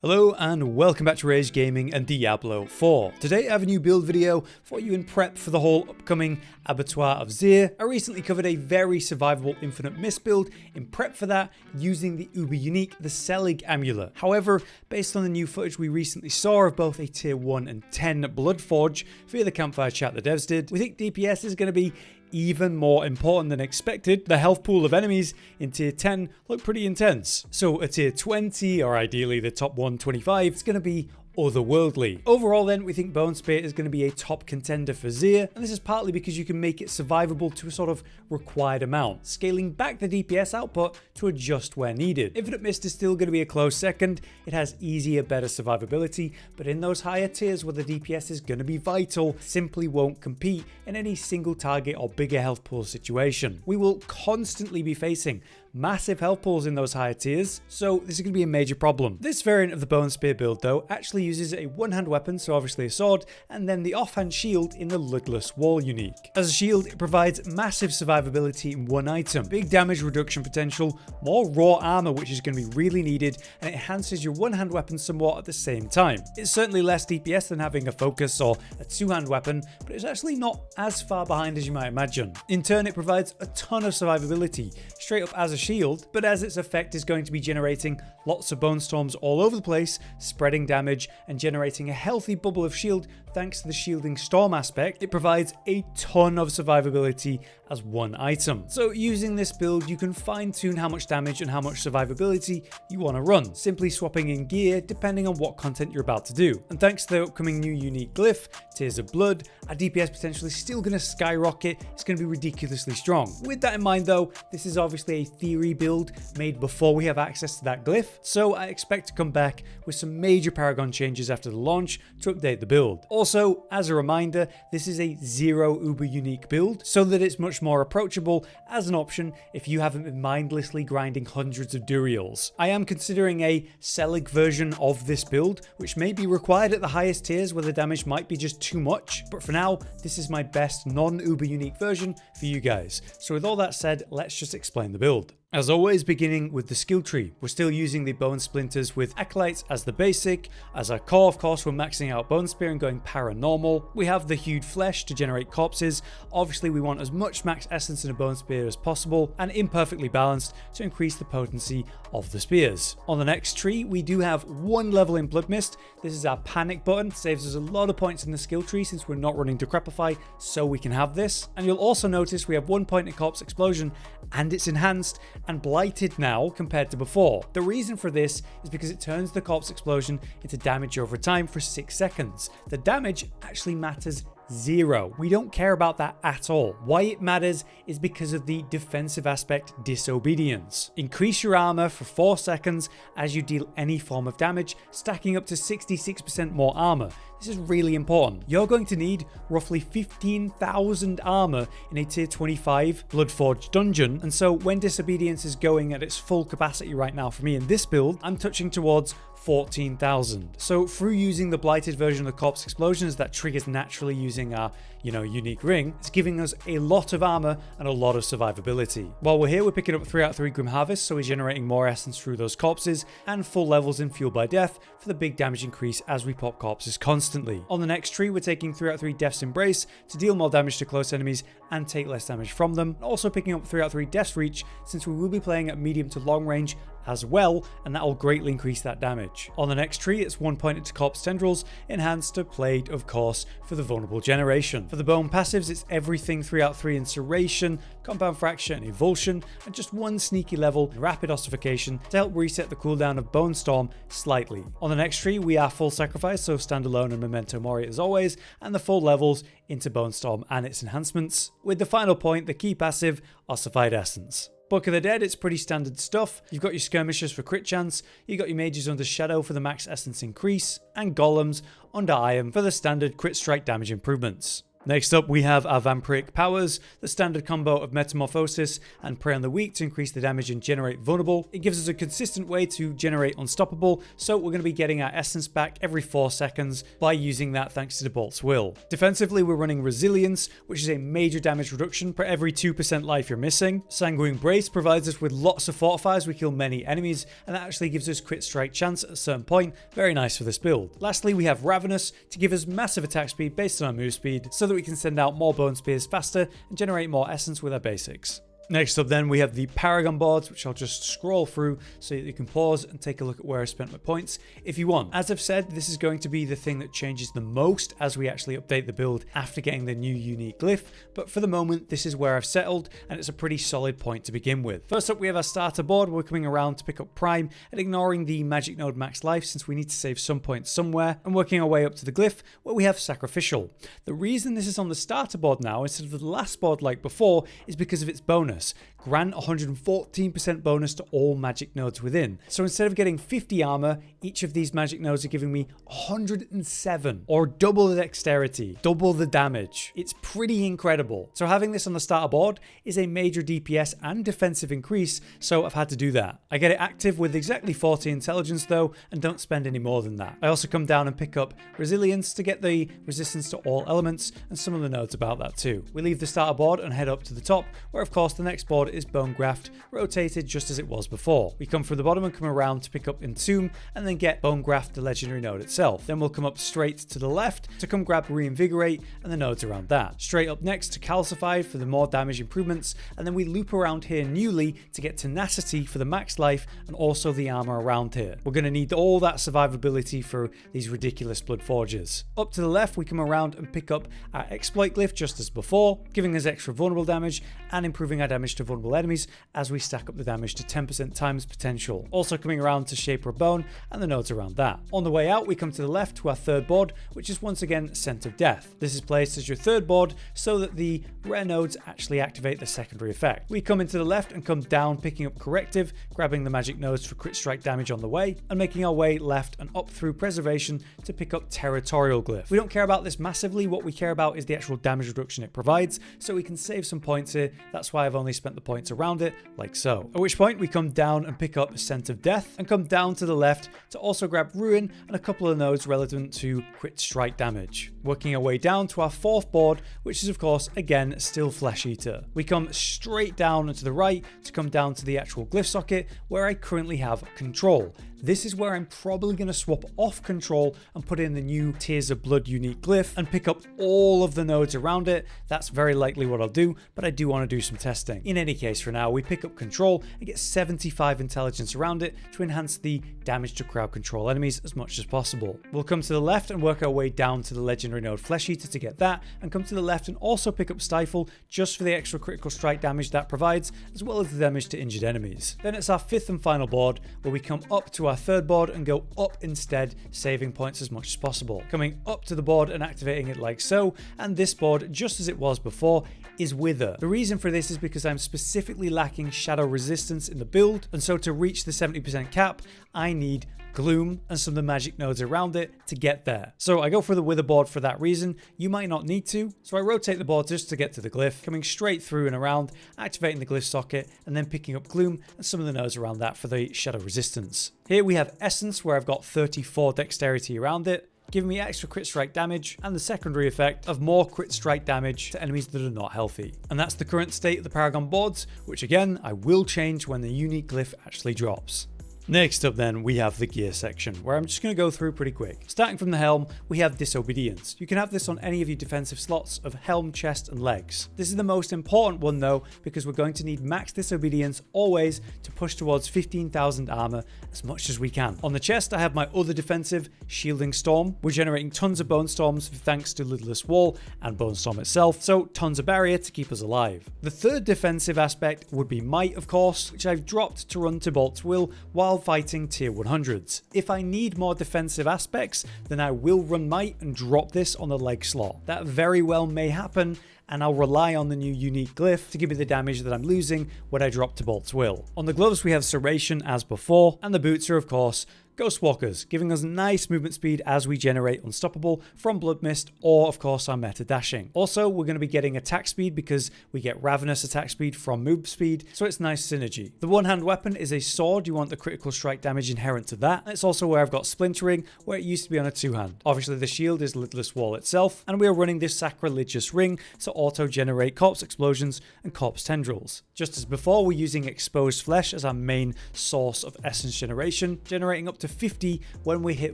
Hello and welcome back to Rage Gaming and Diablo 4. Today I have a new build video for you in prep for the whole upcoming Abattoir of Zir. I recently covered a very survivable Infinite Mist build in prep for that using the uber unique the Selig amulet. However, based on the new footage we recently saw of both a tier 1 and 10 Bloodforge via the campfire chat the devs did, we think DPS is going to be even more important than expected. The health pool of enemies in tier 10 look pretty intense. So a tier 20, or ideally the top 125, is going to be otherworldly. Overall then, we think Bone Spear is going to be a top contender for Zir, and this is partly because you can make it survivable to a sort of required amount, scaling back the DPS output to adjust where needed. Infinite Mist is still going to be a close second. It has easier, better survivability, but in those higher tiers where the DPS is going to be vital, simply won't compete in any single target or bigger health pool situation. We will constantly be facing massive health pools in those higher tiers, so this is going to be a major problem. This variant of the Bone Spear build though actually uses a one-hand weapon, so obviously a sword, and then the offhand shield in the Lidless Wall unique. As a shield, it provides massive survivability in one item, big damage reduction potential, more raw armor which is going to be really needed, and it enhances your one-hand weapon somewhat at the same time. It's certainly less DPS than having a focus or a two-hand weapon, but it's actually not as far behind as you might imagine. In turn, it provides a ton of survivability, straight up as a shield, but as its effect is going to be generating lots of bone storms all over the place, spreading damage and generating a healthy bubble of shield thanks to the shielding storm aspect, it provides a ton of survivability as one item. So using this build, you can fine tune how much damage and how much survivability you want to run, simply swapping in gear depending on what content you're about to do. And thanks to the upcoming new unique glyph, Tears of Blood, our DPS potentially still going to skyrocket. It's going to be ridiculously strong. With that in mind though, this is obviously a theory build made before we have access to that glyph, so I expect to come back with some major Paragon changes after the launch to update the build. Also, as a reminder, this is a zero uber unique build, so that it's much more approachable as an option if you haven't been mindlessly grinding hundreds of Duriels. I am considering a Selig version of this build, which may be required at the highest tiers where the damage might be just too much, but for now, this is my best non-uber unique version for you guys. So with all that said, let's just explain the build. As always, beginning with the skill tree, we're still using the Bone Splinters with Acolytes as the basic. As our core, of course, we're maxing out Bone Spear and going paranormal. We have the Hewed Flesh to generate corpses. Obviously, we want as much max essence in a Bone Spear as possible, and imperfectly balanced to increase the potency of the spears. On the next tree, we do have one level in Blood Mist. This is our Panic button. Saves us a lot of points in the skill tree since we're not running Decrepify, so we can have this. And you'll also notice we have 1 point in Corpse Explosion, and it's enhanced and blighted now compared to before. The reason for this is because it turns the Corpse Explosion into damage over time for 6 seconds. The damage actually matters 0. We don't care about that at all. Why it matters is because of the defensive aspect Disobedience. Increase your armor for 4 seconds as you deal any form of damage, stacking up to 66% more armor. This is really important. You're going to need roughly 15,000 armor in a tier 25 Bloodforge dungeon, and so when Disobedience is going at its full capacity right now for me in this build, I'm touching towards 14,000. So through using the blighted version of the Corpse Explosions that triggers naturally using our, unique ring, it's giving us a lot of armor and a lot of survivability. While we're here, we're picking up 3 out of 3 Grim Harvest, so we're generating more essence through those corpses, and full levels in Fueled by Death for the big damage increase as we pop corpses constantly. On the next tree, we're taking 3 out of 3 Death's Embrace to deal more damage to close enemies and take less damage from them. Also picking up 3 out of 3 Death's Reach, since we will be playing at medium to long range as well, and that will greatly increase that damage. On the next tree, it's 1 point into Corpse Tendrils, enhanced to Plague, of course, for the vulnerable generation. For the bone passives, it's everything 3 out of 3 Insuration, Compound Fracture and Evulsion, and just 1 sneaky level in Rapid Ossification to help reset the cooldown of Bone Storm slightly. On the next tree, we are full Sacrifice, so Standalone and Memento Mori as always, and the full levels into Bone Storm and its enhancements, with the final point, the key passive, Ossified Essence. Book of the Dead, it's pretty standard stuff. You've got your Skirmishers for crit chance, you've got your Mages under Shadow for the max essence increase, and Golems under Iron for the standard crit strike damage improvements. Next up, we have our Vampiric Powers, the standard combo of Metamorphosis and Prey on the Weak to increase the damage and generate Vulnerable. It gives us a consistent way to generate Unstoppable, so we're going to be getting our essence back every 4 seconds by using that thanks to the Bolt's Will. Defensively, we're running Resilience, which is a major damage reduction for every 2% life you're missing. Sanguine Brace provides us with lots of fortifiers, we kill many enemies, and that actually gives us crit strike chance at a certain point. Very nice for this build. Lastly, we have Ravenous to give us massive attack speed based on our move speed, so that we can send out more Bone Spears faster and generate more essence with our basics. Next up then, we have the Paragon boards, which I'll just scroll through so that you can pause and take a look at where I spent my points if you want. As I've said, this is going to be the thing that changes the most as we actually update the build after getting the new unique glyph, but for the moment, this is where I've settled, and it's a pretty solid point to begin with. First up, we have our starter board. We're coming around to pick up Prime and ignoring the magic node max life since we need to save some points somewhere, and working our way up to the glyph where we have Sacrificial. The reason this is on the starter board now instead of the last board like before is because of its bonus. Grant 114% bonus to all magic nodes within. So instead of getting 50 armor, each of these magic nodes are giving me 107, or double the dexterity, double the damage. It's pretty incredible. So having this on the starter board is a major DPS and defensive increase, so I've had to do that. I get it active with exactly 40 intelligence though, and don't spend any more than that. I also come down and pick up Resilience to get the resistance to all elements, and some of the nodes about that too. We leave the starter board and head up to the top, where of course the next board is Bone Graft, rotated just as it was before. We come from the bottom and come around to pick up Entomb, and then get Bone Graft, the legendary node itself. Then we'll come up straight to the left to come grab Reinvigorate and the nodes around that. Straight up next to Calcify for the more damage improvements, and then we loop around here newly to get Tenacity for the max life and also the armor around here. We're going to need all that survivability for these ridiculous Blood Forges. Up to the left, we come around and pick up our Exploit Glyph just as before, giving us extra vulnerable damage and improving our damage to vulnerable enemies as we stack up the damage to 10% times potential. Also coming around to Shaper of Bone and the nodes around that. On the way out, we come to the left to our third board, which is once again Scent of Death. This is placed as your third board so that the rare nodes actually activate the secondary effect. We come into the left and come down picking up Corrective, grabbing the magic nodes for crit strike damage on the way, and making our way left and up through Preservation to pick up Territorial Glyph. We don't care about this massively, what we care about is the actual damage reduction it provides, so we can save some points here. That's why I've only spent the points around it, like so. At which point we come down and pick up Scent of Death, and come down to the left to also grab Ruin and a couple of nodes relevant to crit strike damage. Working our way down to our fourth board, which is of course again still Flesh Eater. We come straight down and to the right to come down to the actual glyph socket where I currently have Control. This is where I'm probably going to swap off Control and put in the new Tears of Blood unique glyph and pick up all of the nodes around it. That's very likely what I'll do, but I do want to do some testing. In any case, for now, we pick up Control and get 75 intelligence around it to enhance the damage to crowd control enemies as much as possible. We'll come to the left and work our way down to the legendary node Flesh Eater to get that, and come to the left and also pick up Stifle just for the extra critical strike damage that provides, as well as the damage to injured enemies. Then it's our fifth and final board, where we come up to our third board and go up instead, saving points as much as possible. Coming up to the board and activating it like so, and this board, just as it was before, is Wither. The reason for this is because I'm specifically lacking shadow resistance in the build, and so to reach the 70% cap, I need Gloom and some of the magic nodes around it to get there. So I go for the Wither board for that reason. You might not need to, so I rotate the board just to get to the glyph, coming straight through and around, activating the glyph socket, and then picking up Gloom and some of the nodes around that for the shadow resistance. Here we have Essence, where I've got 34 dexterity around it, giving me extra crit strike damage and the secondary effect of more crit strike damage to enemies that are not healthy. And that's the current state of the Paragon boards, which again I will change when the unique glyph actually drops. Next up then, we have the gear section, where I'm just going to go through pretty quick. Starting from the helm, we have Disobedience. You can have this on any of your defensive slots of helm, chest, and legs. This is the most important one though, because we're going to need max Disobedience always to push towards 15,000 armor as much as we can. On the chest, I have my other defensive, Shielding Storm. We're generating tons of Bone Storms thanks to Lidless Wall and Bone Storm itself, so tons of barrier to keep us alive. The third defensive aspect would be Might, of course, which I've dropped to run to Bolt's Will while fighting tier 100s. If I need more defensive aspects, then I will run Might and drop this on the leg slot. That very well may happen, and I'll rely on the new unique glyph to give me the damage that I'm losing when I drop to Bolt's Will. On the gloves, we have Serration as before, and the boots are of course Ghostwalkers, giving us nice movement speed as we generate Unstoppable from Blood Mist or of course our meta dashing. Also, we're going to be getting attack speed because we get Ravenous attack speed from move speed, so it's nice synergy. The one-hand weapon is a sword. You want the critical strike damage inherent to that. It's also where I've got Splintering, where it used to be on a two-hand. Obviously the shield is Lidless Wall itself, and we are running this Sacrilegious Ring to auto-generate Corpse Explosions and Corpse Tendrils. Just as before, we're using Exposed Flesh as our main source of essence generation, generating up to 50 when we hit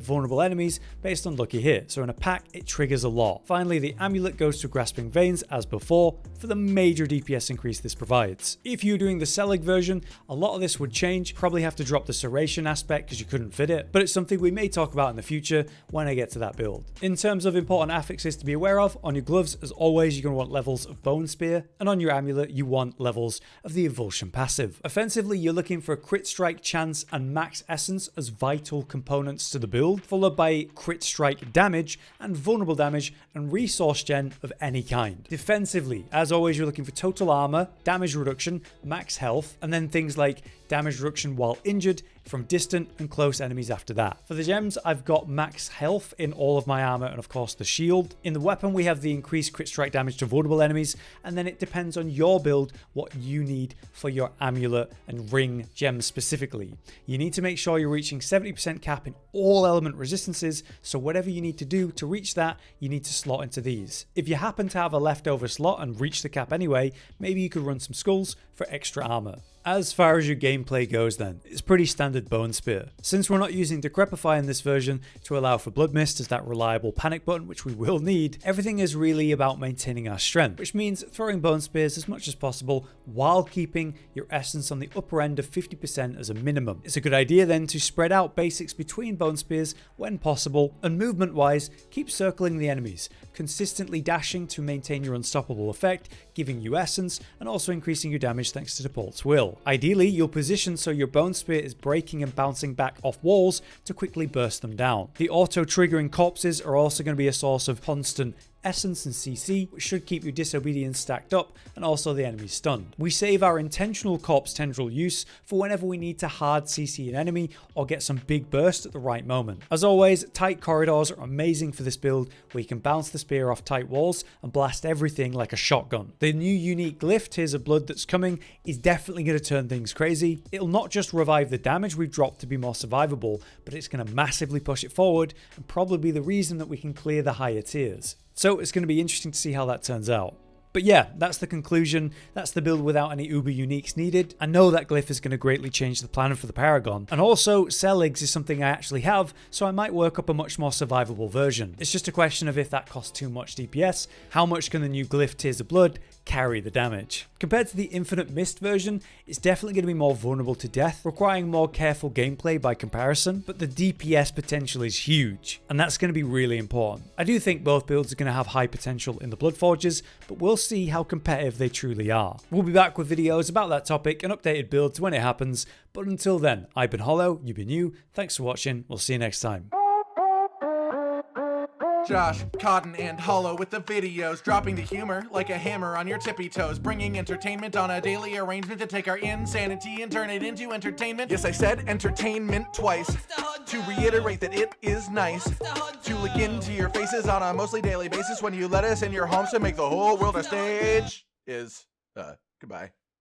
vulnerable enemies based on lucky hit, so in a pack it triggers a lot. Finally, the amulet goes to Grasping Veins as before for the major DPS increase this provides. If you're doing the Selig version, a lot of this would change. Probably have to drop the Serration aspect because you couldn't fit it, but it's something we may talk about in the future when I get to that build. In terms of important affixes to be aware of, on your gloves as always you're going to want levels of Bone Spear, and on your amulet you want levels of the Evulsion passive. Offensively, you're looking for a crit strike chance and max essence as vital components to the build, followed by crit strike damage and vulnerable damage and resource gen of any kind. Defensively, as always, you're looking for total armor, damage reduction, max health, and then things like damage reduction while injured from distant and close enemies after that. For the gems, I've got max health in all of my armor and of course the shield. In the weapon, we have the increased crit strike damage to vulnerable enemies, and then it depends on your build what you need for your amulet and ring gems specifically. You need to make sure you're reaching 70% cap in all element resistances, so whatever you need to do to reach that, you need to slot into these. If you happen to have a leftover slot and reach the cap anyway, maybe you could run some skulls for extra armor. As far as your gameplay goes then, it's pretty standard Bone Spear. Since we're not using Decrepify in this version to allow for Blood Mist as that reliable panic button which we will need, everything is really about maintaining our strength, which means throwing Bone Spears as much as possible while keeping your essence on the upper end of 50% as a minimum. It's a good idea then to spread out basics between Bone Spears when possible, and movement wise, keep circling the enemies, consistently dashing to maintain your unstoppable effect, giving you essence and also increasing your damage thanks to Default's Will. Ideally, you'll position so your Bone Spear is breaking and bouncing back off walls to quickly burst them down. The auto-triggering corpses are also going to be a source of constant essence and CC, which should keep your disobedience stacked up and also the enemy stunned. We save our intentional corpse tendril use for whenever we need to hard CC an enemy or get some big burst at the right moment. As always, tight corridors are amazing for this build, where you can bounce the spear off tight walls and blast everything like a shotgun. The new unique glyph, Tears of Blood, that's coming is definitely going to turn things crazy. It'll not just revive the damage we've dropped to be more survivable, but it's going to massively push it forward and probably be the reason that we can clear the higher tiers. So it's going to be interesting to see how that turns out. But yeah, that's the conclusion. That's the build without any uber uniques needed. I know that glyph is going to greatly change the plan for the Paragon. And also, Seligs is something I actually have, so I might work up a much more survivable version. It's just a question of if that costs too much DPS, how much can the new glyph Tears of Blood carry the damage. Compared to the Infinite Mist version, it's definitely going to be more vulnerable to death, requiring more careful gameplay by comparison, but the DPS potential is huge, and that's going to be really important. I do think both builds are going to have high potential in the Bloodforges, but we'll see how competitive they truly are. We'll be back with videos about that topic and updated builds when it happens, but until then, I've been Hollow, you've been you, thanks for watching, we'll see you next time. Josh, Cotton, and Hollow with the videos, dropping the humor like a hammer on your tippy toes, bringing entertainment on a daily arrangement to take our insanity and turn it into entertainment. Yes, I said entertainment twice, to reiterate that it is nice to look into your faces on a mostly daily basis when you let us in your homes to make the whole world a stage. Goodbye.